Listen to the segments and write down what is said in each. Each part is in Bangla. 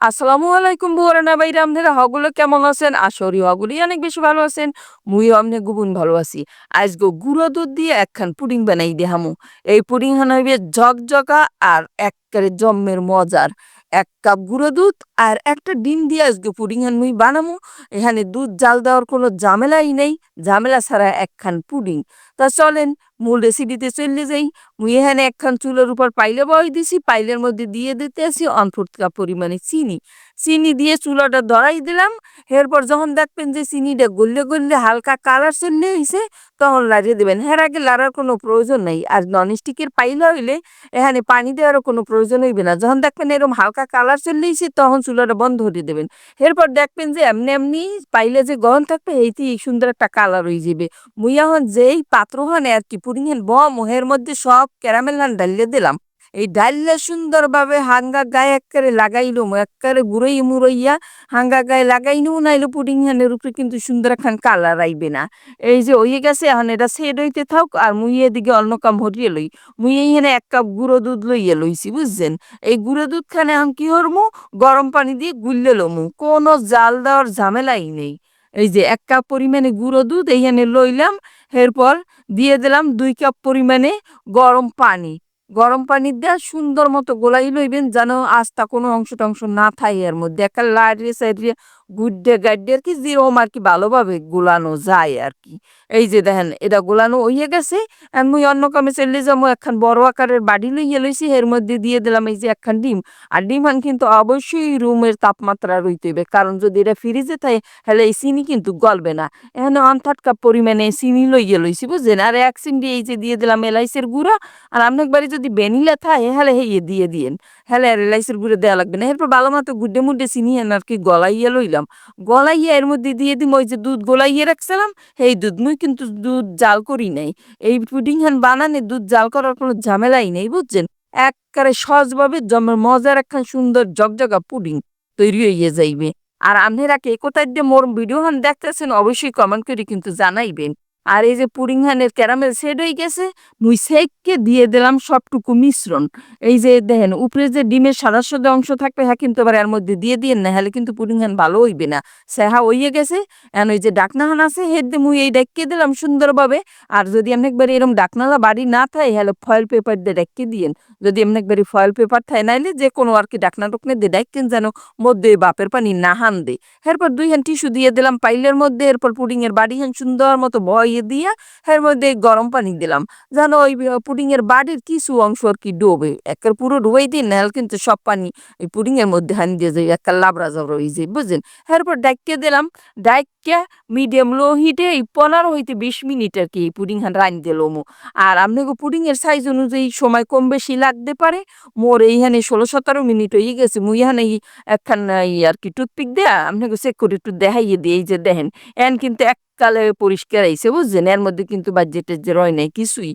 আসসালামু আলাইকুম বুয়ারানা বাইরা আপনারা হগুলো কেমন আছেন? আসরি হগুলি অনেক বেশি ভালো আছেন। মুইও আমনে গুবুন ভালো আছি। আজগো গুঁড়ো দুধ দিয়ে একখান পুডিং বানাই দেহামু। এই পুডিং হান হইবে ঝকঝকা আর এককারে জম্মের মজার। ১ কাপ গুঁড়ো দুধ আর একটা ডিম দিয়ে আজকে পুডিং হান মুই বানামু। এখানে দুধ জাল দেওয়ার কোনো ঝামেলাই নেই। ঝামেলা ছাড়া একখান পুডিং। তা চলেন মূল রেসিপিতে চলে যাই। মুই এখানে একখান চুলার উপর পাইলে বই দিছি, পাইলের মধ্যে দিয়ে দিতে আসি 1/4 কাপ পরিমাণে চিনি। চিনি দিয়ে চুলাটা ধরাই দিলাম। এরপর যখন দেখবেন যে চিনিটা গললে গললে হালকা কালার চলে আইছে, তখন লাড়িয়ে দিবেন। এর আগে লাড়ার কোনো প্রয়োজন নাই। আর ননস্টিকের পাইলা হইলে এখানে পানি দেওয়ারও কোনো প্রয়োজন হইবে না। যখন দেখবেন এরকম হালকা কালার চলে আইছে, তখন চুলাটা বন্ধ করে দেবেন। এরপর দেখবেন যে এমনি এমনি পাইলে যে গরম থাকবে এইতেই সুন্দর একটা কালার হয়ে যাবে। মুই এখন যেই পাত্র হানে আর কি পুডিং হেন বম এর মধ্যে সব ক্যারামেল হান ঢালিয়ে দিলাম। এই ডাইললে সুন্দরভাবে হাঙ্গা গায়ে এক্কারে লাগাইলুম, এক্কারে গুঁড়োই মুড়ইয়া হাঙ্গা গায়ে লাগাইনু, নাইলে পুডিং হানের উপরে কিন্তু সুন্দর একখান কালার আইবে না। এই যে হয়ে গেছে, এখন এটা সেট হইতে থাক আর মুই এদিকে অন্য কাম হরিয়ে লই। মুই এইখানে ১ কাপ গুঁড়ো দুধ লইয়া লইছি, বুঝছেন? এই গুঁড়ো দুধ খানে এখন কি করমু, গরম পানি দিয়ে গুললে লমু, কোনো জাল দেওয়ার ঝামেলাই নেই। এই যে ১ কাপ পরিমাণে গুঁড়ো দুধ এইখানে লইলাম। এরপর দিয়ে দিলাম ২ কাপ পরিমাণে গরম পানি। গরম পানি দিয়া সুন্দর মতো গোলাই লইবেন, যেন আস্তা কোনো অংশ টংশ না থাকে এর মধ্যে। একটা লাড়িয়ে চাড়িয়ে গুড্ডে গাড্ডে আর কি যেরকম আর কি ভালোভাবে গোলানো যায় আর কি। এই যে দেখেন এটা গোলানো হইয়া গেছে। আর মুই অন্য কামে চলে যাবো। একখান বড় আকারের বাড়ি লইয়া লইছি, এর মধ্যে দিয়ে দিলাম এই যে একখান ডিম। আর ডিম কিন্তু অবশ্যই রুমের তাপমাত্রা রইতে হইবে, কারণ যদি এটা ফ্রিজে থাকে তাহলে এই চিনি কিন্তু গলবে না। এখানে 1/3 কাপ পরিমাণে চিনি লইয়া লইছি, বুঝছেন? আর ১ চিমটি এই যে দিয়ে দিলাম এলাইচের গুঁড়া। আর আপনার বাড়ি যদি ভ্যানিলা থাকে হলে হেয়ে দিয়ে দিয়েন, হলে আর এলাইচের গুঁড়ো দেওয়া লাগবে না। এরপর ভালো মতো গুড্ডে মুড্ডে চিনি আর কি গলাইয়া লইলাম। গলাইয়া এর মধ্যে দিয়ে দিম ওই যে দুধ গলাইয়া রাখছিলাম, এই দুধ। মুই কিন্তু দুধ জাল করি নাই। এই পুডিং হান বানানে দুধ জাল করার কোনো ঝামেলাই নেই, বুঝছেন? একবারে সহজভাবে জমের মজার একখান সুন্দর জগজগা পুডিং তৈরি হইয়া যাইবে। আর আপনারা কে কোথায় দিয়ে মোর ভিডিও হান দেখতেছেন অবশ্যই কমেন্ট করে কিন্তু জানাইবেন। আর এই যে পুডিং হানের ক্যারামেল সেট হয়ে গেছে, মুই সেককে দিয়ে দিলাম সবটুকু মিশ্রণ। এই যে দেখেন উপরে যে ডিমের সাদা সাদা অংশ থাকবে, হ্যাঁ কিন্তু আবার এর মধ্যে দিয়ে দিয়েন না, হলে কিন্তু পুডিং হান ভালো হইবে না। সেহা হইয়ে গেছে। এখন ওই যে ডাকনা হান আছে হের দিয়ে মুই এই ডাক্কে দিলাম সুন্দরভাবে। আর যদি আপনি একবার এরকম ডাকনালা বাড়ি না থাকে হলে ফয়েল পেপার দিয়ে ডাক্কে দিয়েন। যদি এমনি একবারে ফয়েল পেপার থাকে, নাইলে যে কোনো আর কি ডাকনা টুকনে দিয়ে ডাক্কেন, যেন মধ্যে বাপের পানি না হান দে। এরপর ২ হ্যান টিস্যু দিয়ে দিলাম পাইলের মধ্যে। এরপর পুডিং এর বাড়ি হ্যান সুন্দর মতো বয়ে দিয়া এর মধ্যে গরম পানি দিলাম, যেন ওই পুডিং এর বাড়ির কিছু অংশ আর কি ডোবে। একের পুরো ডুবাই দিন, নাহলে কিন্তু সব পানি ওই পুডিং এর মধ্যে হানি দিয়ে যায়, একটা লাবড়া জাবড়া হয়ে যায়, বুঝছেন? এরপর ডাইক্কে দিলাম। ডাইক্কা মিডিয়াম লো হিটে এই ১৫ হইতে ২০ মিনিট আর কি এই পুডিং হান রান দিলাম। আর আপনাকে পুডিং এর সাইজ অনুযায়ী সময় কম বেশি লাগতে পারে। মোর এইখানে ১৬-১৭ মিনিট হয়ে গেছে। মুই এখানে একখান আর কি টুথপিক দেয়া আপনাকে চেক করে একটু দেখাইয়ে দিই। এই যে দেখেন, এন কিন্তু এককালে পরিষ্কার আইছে, বুঝছেন? এর মধ্যে কিন্তু বাজেটের যে রয় নাই কিছুই।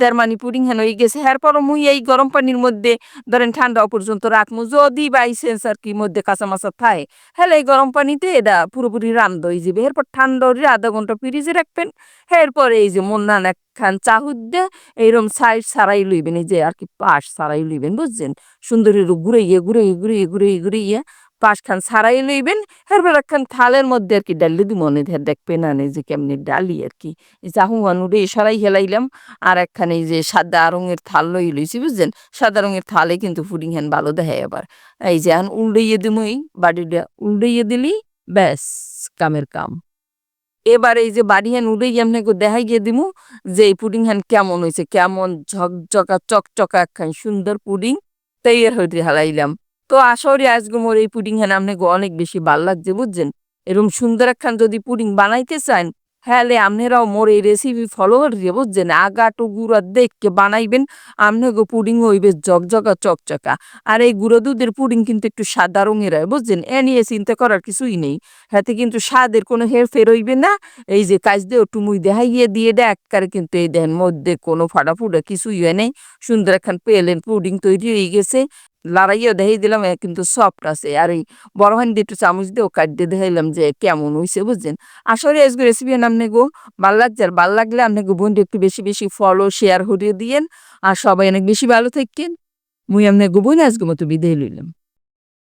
তার মানে পুডিং হেন হয়ে গেছে। এরপরও মুই এই গরম পানির মধ্যে ধরেন ঠান্ডা পর্যন্ত রাখমু, যদি বাই চান্স আর কি মধ্যে কাঁচা মাচা থাকে, হলে এই গরম পানিতে এটা পুরোপুরি রান্না হয়ে যাবে। এরপর ঠান্ডা হলে ০.৫ ঘন্টা ফ্রিজে রাখবেন। এরপরে এই যে মন্নান একখান চাহুদ দিয়ে এইরকম সাইড সারাই লইবেন, এই যে আর কি পাশ সারাই লইবেন, বুঝছেন? সুন্দর ঘুরাইয়া ঘুরাইয়া ঘুরাইয়া ঘুরাইয়া ঘুরাইয়া পাশখান সারাই লইবেন। এরপর একখান থালের মধ্যে আর কি ডালি দিব, মনে দেখবেন আনে যে কেমনি ডালি আর কি। এই চাহু আনুরে সারাই হেলাইলাম। আর একখান এই যে সাদা রঙের থাল লই লইছি, বুঝছেন? সাদা রঙের থালে কিন্তু পুডিং হ্যান ভালো দেখায় আবার। এই যে এখন উল্টাইয়ে দিমু, এই বাড়িটা উল্টাইয়ে দিলি ব্যাস কামের কাম। এবার এই যে বাড়ি হ্যান উড়েই আপনাকে দেখাই গিয়ে দিমু যে এই পুডিং হ্যান কেমন হয়েছে, কেমন ঝকঝকা চকচকা একখান সুন্দর পুডিং তৈয়ার হইতে হালাইলাম। তো আশা করি আজকে মোর এই পুডিং হ্যান আপনাকে অনেক বেশি ভাল লাগছে, বুঝছেন? এরকম সুন্দর একখান যদি পুডিং বানাইতে চান, হ্যালে আপনারাও মোর এই রেসিপি ফলো করিয়ে, বুঝছেন? আগাটো গুঁড়া দেখকে বানাইবেন, আপনাকে পুডিং হইবে ঝকঝকা চকচকা। আর এই গুঁড়ো দুধের পুডিং কিন্তু একটু সাদা রঙের হয়, বুঝছেন? এ নিয়ে চিন্তা করার কিছুই নেই। হাতে কিন্তু স্বাদের কোনো হেরফের হইবে না। এই যে কাজ দিয়ে টুমুই দেখাইয়ে দিয়ে দেয় একবারে, কিন্তু এই দেন মধ্যে কোনো ফাটাফুটা কিছুই হয় নাই। সুন্দর একখান পেলেন পুডিং তৈরি হয়ে গেছে। লড়াইয়া দেখাই দিলাম, কিন্তু সফট আছে। আর এই বড় হান্ডি একটু চামচ দিয়েও কাটিয়ে দেখাইলাম যে কেমন হয়েছে, বুঝছেন? আসলে আজকে রেসিপি আপনি গো ভাল লাগছে। আর ভাল লাগলে আপনাকে বন্ধু একটু বেশি বেশি ফলো শেয়ার করিয়ে দিয়েন। আর সবাই অনেক বেশি ভালো থাকেন। মুই আপনাকে বোন আজকে মতো বিদায় লইলাম।